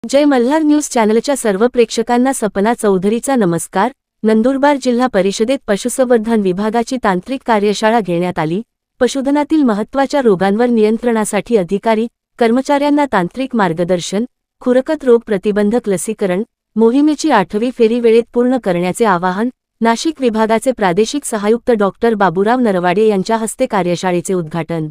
जय Malhar news चॅनलच्या सर्व प्रेक्षकांना सपना चौधरीचा नमस्कार। नंदुरबार जिल्हा परिषदेत पशुसंवर्धन विभागाची तांत्रिक कार्यशाळा घेण्यात आली। पशुधनातील महत्त्वाच्या रोगांवर नियंत्रणासाठी अधिकारी कर्मचाऱ्यांना तांत्रिक मार्गदर्शन, खुरकत रोग प्रतिबंधक लसीकरण मोहिमेची 8वी फेरी वेळेत पूर्ण करण्याचे आवाहन नाशिक विभागाचे प्रादेशिक सहायुक्त डॉक्टर बाबूराव नरवाडे यांच्या हस्ते कार्यशाळेचे उद्घाटन।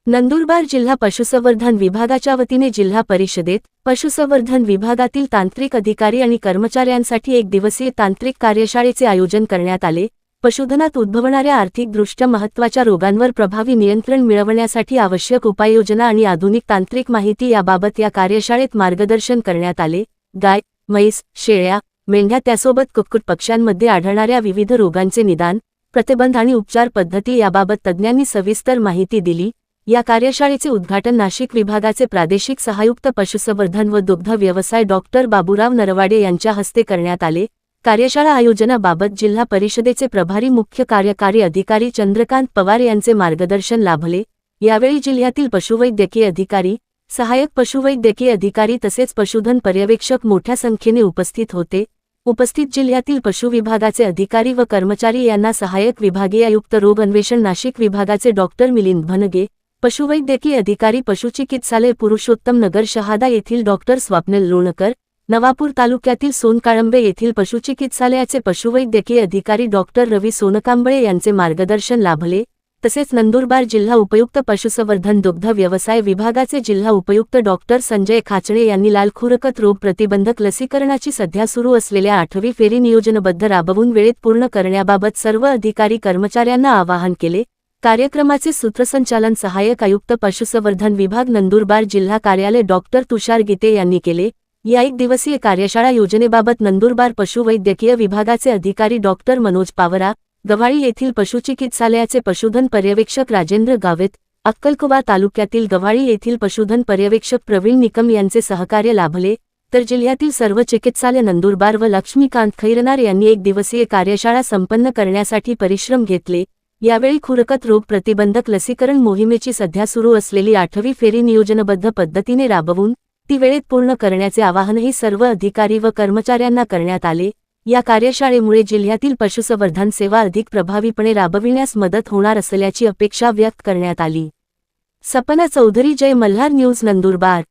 नंदुरबार जिल्हा पशुसंवर्धन विभागाच्या वतीने जिल्हा परिषदेत पशुसंवर्धन विभागातील तांत्रिक अधिकारी आणि कर्मचाऱ्यांसाठी एक दिवसीय तांत्रिक कार्यशाळेचे आयोजन करण्यात आले। पशुधनात उद्भवणाऱ्या आर्थिकदृष्ट्या महत्त्वाच्या रोगांवर प्रभावी नियंत्रण मिळवण्यासाठी आवश्यक उपाययोजना आणि आधुनिक तांत्रिक माहिती याबाबत या कार्यशाळेत मार्गदर्शन करण्यात आले। गाय, म्हैस, शेळ्या, मेंढ्या त्यासोबत कुक्कुट पक्ष्यांमध्ये आढळणाऱ्या विविध रोगांचे निदान, प्रतिबंध आणि उपचार पद्धती याबाबत तज्ज्ञांनी सविस्तर माहिती दिली। या कार्यशाळेचे उद्घाटन नाशिक विभागाचे प्रादेशिक सहायुक्त पशुसंवर्धन व दुग्ध व्यवसाय डॉक्टर बाबूराव नरवाडे यांच्या हस्ते करण्यात आले। कार्यशाळा आयोजनाबाबत जिल्हा परिषदेचे प्रभारी मुख्य कार्यकारी अधिकारी चंद्रकांत पवार यांचे मार्गदर्शन लाभले। यावेळी जिल्ह्यातील पशुवैद्यकीय अधिकारी, सहाय्यक पशुवैद्यकीय अधिकारी तसेच पशुधन पर्यवेक्षक मोठ्या संख्येने उपस्थित होते। उपस्थित जिल्ह्यातील पशु विभागाचे अधिकारी व कर्मचारी यांना सहाय्यक विभागीय आयुक्त रोग अन्वेषण नाशिक विभागाचे डॉक्टर मिलिंद भनगे, पशुवैद्यकीय अधिकारी पशुचिकित्सालय पुरुषोत्तम नगर शहादा येथील डॉक्टर स्वप्नील लोणकर, नवापूर तालुक्यातील सोनकाळंबे येथील पशुचिकित्सालयाचे पशुवैद्यकीय अधिकारी डॉक्टर रवी सोनकांबळे यांचे मार्गदर्शन लाभले। तसेच नंदुरबार जिल्हा उपयुक्त पशुसंवर्धन दुग्ध व्यवसाय विभागाचे जिल्हा उपयुक्त डॉक्टर संजय खाचणे यांनी लाल खुरकत रोग प्रतिबंधक लसीकरणाची सध्या सुरू असलेल्या 8वी फेरी नियोजनबद्ध राबवून वेळेत पूर्ण करण्याबाबत सर्व अधिकारी कर्मचाऱ्यांना आवाहन केले। कार्यक्रमाचे सूत्रसंचालन सहाय्यक आयुक्त पशुसंवर्धन विभाग नंदुरबार जिल्हा कार्यालय डॉक्टर तुषार गीते यांनी केले। या एक दिवसीय कार्यशाळा योजनेबाबत नंदुरबार पशुवैद्यकीय विभागाचे अधिकारी डॉक्टर मनोज पावरा, गव्हाळी येथील पशुचिकित्सालयाचे पशुधन पर्यवेक्षक राजेंद्र गावित, अक्कलकोवा तालुक्यातील गव्हाळी येथील पशुधन पर्यवेक्षक प्रवीण निकम यांचे सहकार्य लाभले। तर जिल्ह्यातील सर्व चिकित्सालय नंदुरबार व लक्ष्मीकांत खैरनार यांनी एक दिवसीय कार्यशाळा संपन्न करण्यासाठी परिश्रम घेतले। यावेळी खुरकत रोग प्रतिबंधक लसीकरण मोहिमेची सध्या सुरू असलेली 8वी फेरी नियोजनबद्ध पद्धतीने राबवून ती वेळेत पूर्ण करण्याचे आवाहनही सर्व अधिकारी व कर्मचाऱ्यांना करण्यात आले। या कार्यशाळेमुळे जिल्ह्यातील पशुसंवर्धन सेवा अधिक प्रभावीपणे राबविण्यास मदत होणार असल्याची अपेक्षा व्यक्त करण्यात आली। सपना चौधरी, जय मल्हार न्यूज, नंदुरबार।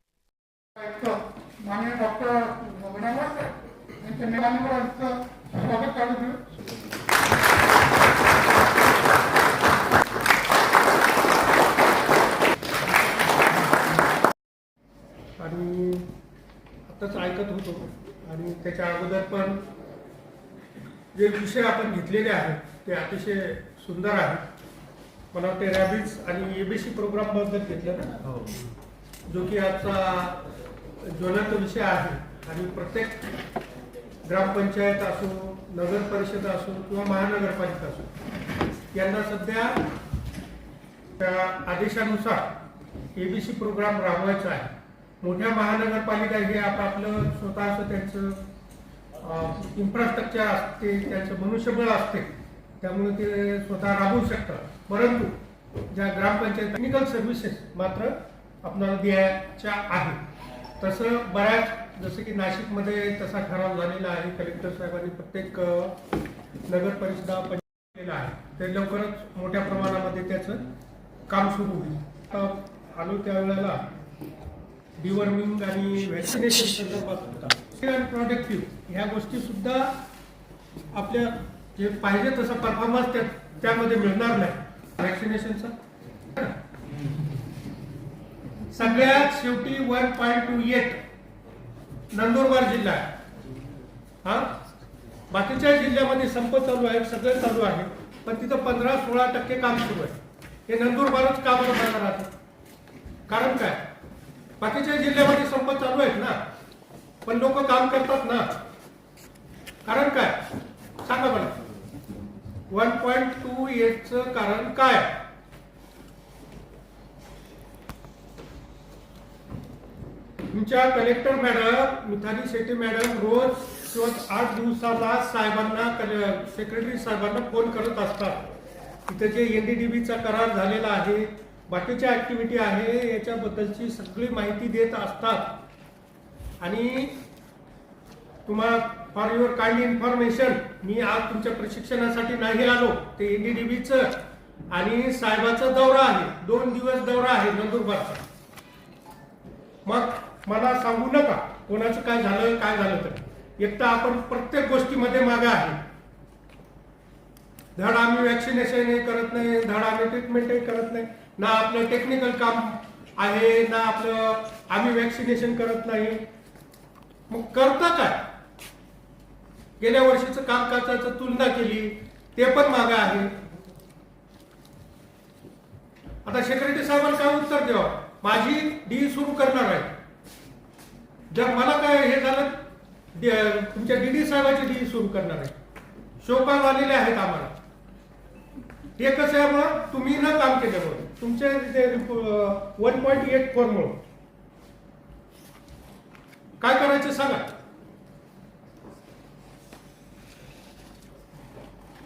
आणि आताच ऐकत होतो आणि त्याच्या अगोदर पण जे विषय आपण घेतलेले आहेत ते अतिशय सुंदर आहेत। मला वाटते रॅबिज आणि एबीसी प्रोग्राम बद्दल घेतलं ना, जो की आजचा ज्वलंत विषय आहे। आणि प्रत्येक ग्रामपंचायत असो, नगर परिषद असो किंवा महानगरपालिका असो, यांना सध्या त्या आदेशानुसार एबीसी प्रोग्राम राबवायचा आहे। मोठ्या महानगरपालिका हे आपापलं स्वतःचं त्यांचं इन्फ्रास्ट्रक्चर असते, त्यांचं मनुष्यबळ असते, त्यामुळे ते स्वतः राबवू शकतात। परंतु ज्या ग्रामपंचायत टेक्निकल सर्व्हिसेस मात्र आपल्याला द्यायच्या आहेत। तसं बऱ्याच, जसं की नाशिकमध्ये तसा ठराव झालेला आहे, कलेक्टर साहेबांनी प्रत्येक नगर परिषदा केलेला आहे, ते लवकरच मोठ्या प्रमाणामध्ये त्याचं काम सुरू होईल। आलो त्यावेळेला डिवर्मिंग आणि व्हॅक्सिनेशन संदर्भात होता, प्रोडक्टिव्ह ह्या गोष्टी सुद्धा आपल्या जे पाहिजे तसा परफॉर्मन्स त्यामध्ये मिळणार नाही व्हॅक्सिनेशनचा। सगळ्यात शेवटी 1.28 नंदुरबार जिल्हा आहे। हा, बाकीच्या जिल्ह्यामध्ये संप चालू आहे, सगळं चालू आहे, पण तिथं 15-16% काम सुरू आहे। हे नंदुरबारच काम करणार आहे। कारण काय, बाकीच्या जिल्ह्यामध्ये संप चालू आहेत ना, पण लोक काम करतात ना। कारण काय सांगा मला, 1.28चं कारण काय? तुमच्या collector madam Mithali Shetty madam रोज किंवा 8 दिवसाला साहेबांना, सेक्रेटरी साहेबांना फोन करत असतात। तिथे जे NDDB चा करार झालेला आहे, बाकीच्या ॲक्टिव्हिटी आहे याच्याबद्दलची सगळी माहिती देत असतात. आणि तुम्हाला फॉर युअर काइंड इन्फॉर्मेशन, मी आज तुमच्या प्रशिक्षणासाठी नाही आलो. ते NDDBचं आणि साहेबाचा दौरा आहे, 2 दिवस दौरा आहे नंदुरबारचा. मग मला सांगू नका कोणाचं काय झालं काय झालं. तर एक तर आपण प्रत्येक गोष्टीमध्ये मागे आहे. धड आम्ही वॅक्सिनेशनही करत नाही, धड आम्ही ट्रीटमेंटही करत नाही, ना आपलं टेक्निकल काम आहे, ना आपलं आम्ही वॅक्सिनेशन करत नाही. मग करता काय? गेल्या वर्षीचं कामकाजाचं तुलना केली, ते पण मागे आहे. आता सेक्रेटरी साहेबांना काय उत्तर द्यावं? माझी डी सुरू करणार आहे. जर मला काय हे झालं, तुमच्या DD साहेबाची डी सुरू करणार आहे. शोकाग आलेले आहेत आम्हाला. हे कसं आहे, मग तुम्ही न काम केल्यामुळे तुमचे 1.84 मुळे काय करायचं सांगा.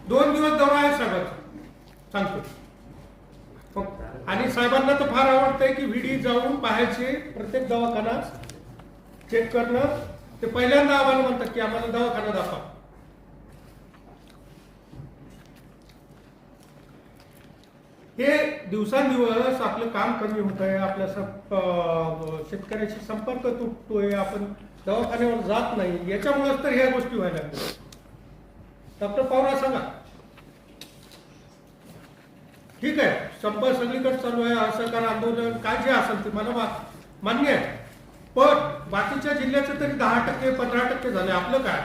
2 दिवस दौरा आहे साहेबांचा, सांगतो. आणि साहेबांना तर फार आवडतंय की व्हिडी जाऊन पाहायचे, प्रत्येक दवाखाना चेक करणं. ते पहिल्यांदा आम्हाला म्हणतात की आम्हाला दवाखाना दाखवा. हे दिवसांदिवस आपलं काम कमी होत आहे, आपल्या शेतकऱ्याशी संपर्क तुटतोय, आपण दवाखान्यावर जात नाही. याच्यामुळेच तर ह्या गोष्टी व्हायला लागल्या. डॉक्टर पवार सांगा, ठीक आहे संपर्क सगळीकडे चालू आहे, असहकार आंदोलन काय जे असेल ते मला मान्य आहे. पण बाकीच्या जिल्ह्याचं तरी 10% 15% झाले. आपलं काय?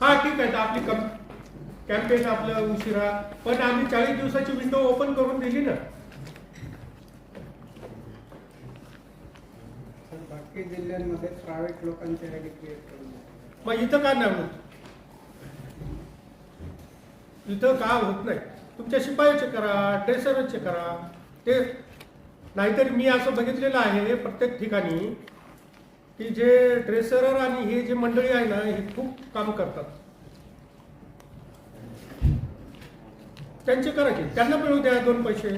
हा ठीक आहे, आपली कॅम्पेन आपलं उशिरा, पण आम्ही 40 दिवसाची विंडो ओपन करून दिली ना. बाकी जिल्ह्यांमध्ये प्रायव्हेट लोकांचे रॅली क्रिएट करून, मग इथं काय नाही होत? इथं का होत नाही? तुमच्या शिपायाचे करा, ट्रेसरचे करा. ते नाहीतर मी असं बघितलेलं आहे प्रत्येक ठिकाणी की जे ट्रेसर आणि हे जे मंडळी आहे ना, हे खूप काम करतात. त्यांचे करा की, त्यांना मिळू द्या 2 पैसे.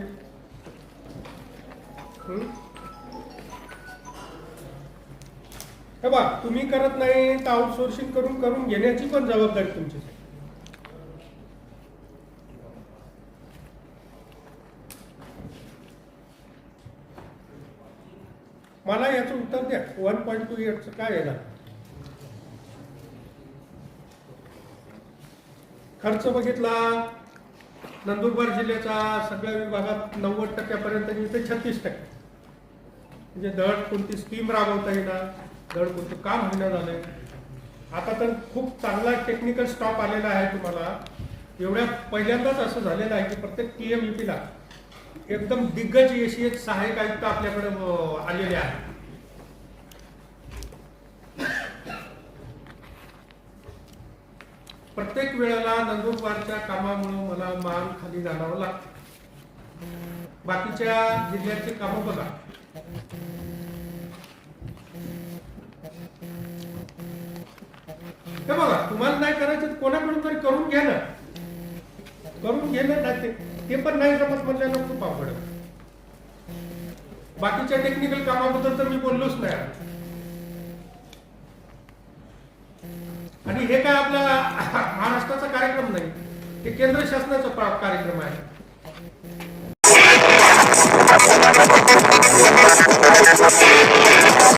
हे बा, तुम्ही करत नाही तर आउटसोर्सिंग करून घेण्याची पण जबाबदारी तुमची. मला याचं उत्तर द्या. 1.28 काय आहे ना? खर्च बघितला नंदुरबार जिल्ह्याचा सगळ्या विभागात 90% आणि इथे 36%. म्हणजे धड कोणती स्कीम राबवता येईना, धड कोणतं काम होईना झालंय. आता तर खूप चांगला टेक्निकल स्टॉप आलेला आहे तुम्हाला. एवढ्या पहिल्यांदाच असं झालेलं आहे की प्रत्येक TMUP ला एकदम दिग्गज एक सहाय्यक आयुक्त आपल्याकडे आलेले आहेत. प्रत्येक वेळेला नंदुरबारच्या कामामुळे मला मान खाली घालावं लागतं. बाकीच्या जिल्ह्याचे कामं बघा. हे बघा, तुम्हाला नाही करायचं कोणाकडून तरी करून घ्या ना. करून घेणं नाही ते पण नाही जमत म्हणल्यानं खूप अवघड आहे. बाकीच्या टेक्निकल कामाबद्दल तर मी बोललोच नाही. आणि हे काय आपला महाराष्ट्राचा कार्यक्रम नाही, हे केंद्र शासनाचा कार्यक्रम आहे.